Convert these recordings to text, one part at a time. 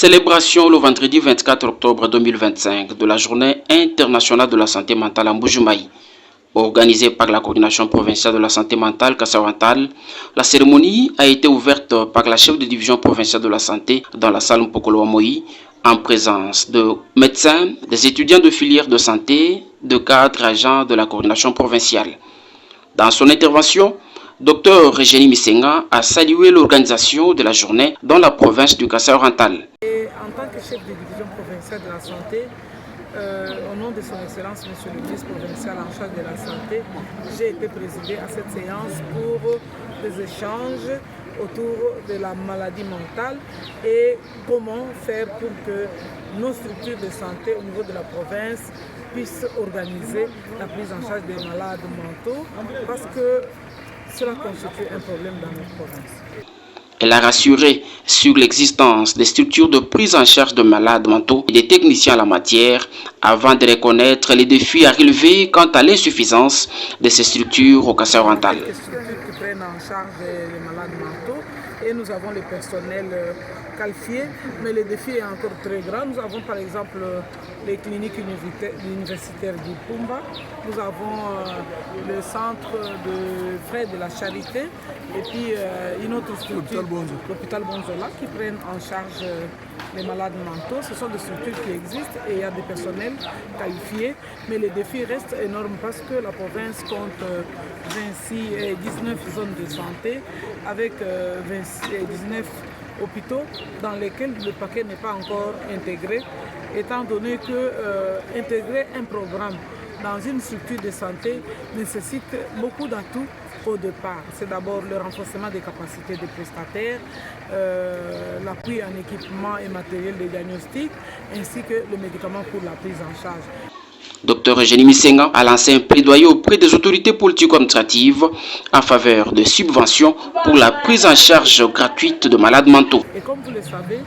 Célébration le vendredi 24 octobre 2025 de la Journée internationale de la santé mentale en Bujumaï. Organisée par la coordination provinciale de la santé mentale Kassawantal, la cérémonie a été ouverte par la chef de division provinciale de la santé dans la salle Mpokolo Moï, en présence de médecins, des étudiants de filière de santé, de cadres agents de la coordination provinciale. Dans son intervention, Dr Eugénie Misenga a salué l'organisation de la journée dans la province du Kassa-Oriental. En tant que chef de division provinciale de la santé, au nom de son Excellence, Monsieur le ministre provincial en charge de la santé, j'ai été présidé à cette séance pour des échanges autour de la maladie mentale et comment faire pour que nos structures de santé au niveau de la province puissent organiser la prise en charge des malades mentaux parce que cela constitue un problème dans notre province. Elle a rassuré sur l'existence des structures de prise en charge de malades mentaux et des techniciens en la matière avant de reconnaître les défis à relever quant à l'insuffisance de ces structures au Kassa-Oriental. Des structures qui prennent en charge les malades mentaux et nous avons le personnel qualifié, mais le défi est encore très grand. Nous avons par exemple les cliniques universitaires du Pumba, nous avons le centre de frais de la charité et puis une autre structure, l'hôpital Bonzola, qui prennent en charge les malades mentaux. Ce sont des structures qui existent et il y a des personnels qualifiés, mais le défi reste énorme parce que la province compte 19 zones de santé avec 19 hôpitaux dans lesquels le paquet n'est pas encore intégré, étant donné que intégrer un programme dans une structure de santé nécessite beaucoup d'atouts au départ. C'est d'abord le renforcement des capacités des prestataires, l'appui en équipement et matériel de diagnostic, ainsi que le médicament pour la prise en charge. Dr Eugénie Misenga a lancé un plaidoyer auprès des autorités politico-administratives en faveur de subventions pour la prise en charge gratuite de malades mentaux. Et comme vous le savez,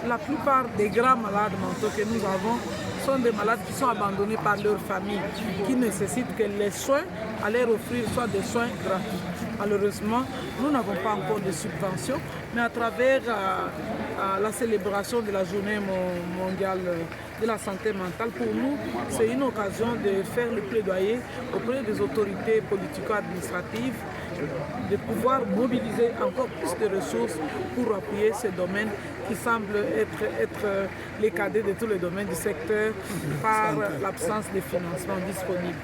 la plupart des grands malades mentaux que nous avons sont des malades qui sont abandonnés par leur famille, qui nécessitent que les soins à leur offrir soient des soins gratuits. Malheureusement, nous n'avons pas encore de subventions, mais à travers la célébration de la journée mondiale de la santé mentale, pour nous, c'est une occasion de faire le plaidoyer auprès des autorités politico-administratives, de pouvoir mobiliser encore plus de ressources pour appuyer ces domaines qui semblent être les cadets de tous les domaines du secteur par l'absence de financement disponible.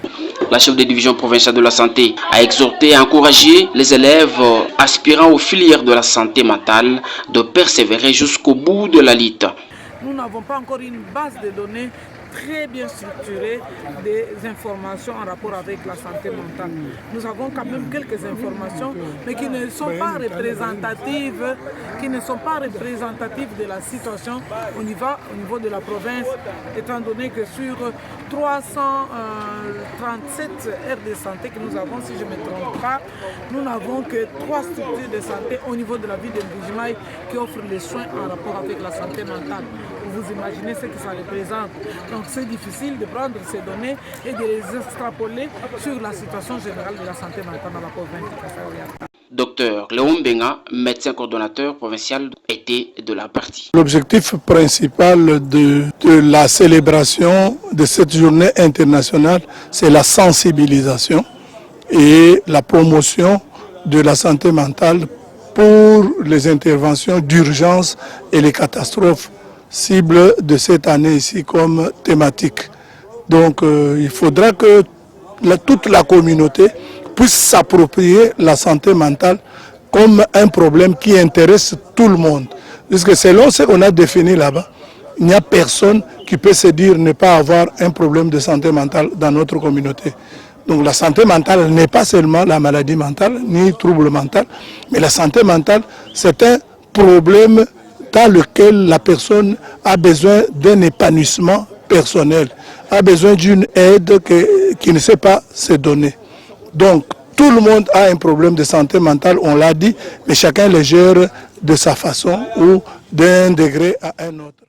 La chef de division provinciale de la santé a exhorté et encouragé les élèves aspirant aux filières de la santé mentale de persévérer jusqu'au bout de la lutte. Nous n'avons pas encore une base de données très bien structurée des informations en rapport avec la santé mentale. Nous avons quand même quelques informations, mais qui ne sont pas représentatives, de la situation au niveau de la province, étant donné que sur 337 aires de santé que nous avons, si je ne me trompe pas, nous n'avons que 3 structures de santé au niveau de la ville de Bujumaï qui offrent les soins en rapport avec la santé mentale. Vous imaginez ce que ça représente. Donc c'est difficile de prendre ces données et de les extrapoler sur la situation générale de la santé mentale dans la province du Kassa-Oriental. Docteur Léon Benga, médecin coordonnateur provincial, était de la partie. L'objectif principal de la célébration de cette journée internationale, c'est la sensibilisation et la promotion de la santé mentale pour les interventions d'urgence et les catastrophes cible de cette année ici comme thématique. Donc il faudra que toute la communauté puisse s'approprier la santé mentale comme un problème qui intéresse tout le monde. Puisque selon ce qu'on a défini là-bas, il n'y a personne qui peut se dire ne pas avoir un problème de santé mentale dans notre communauté. Donc la santé mentale n'est pas seulement la maladie mentale, ni trouble mental, mais la santé mentale, c'est un problème dans lequel la personne a besoin d'un épanouissement personnel, a besoin d'une aide qui ne sait pas se donner. Donc, tout le monde a un problème de santé mentale, on l'a dit, mais chacun le gère de sa façon ou d'un degré à un autre.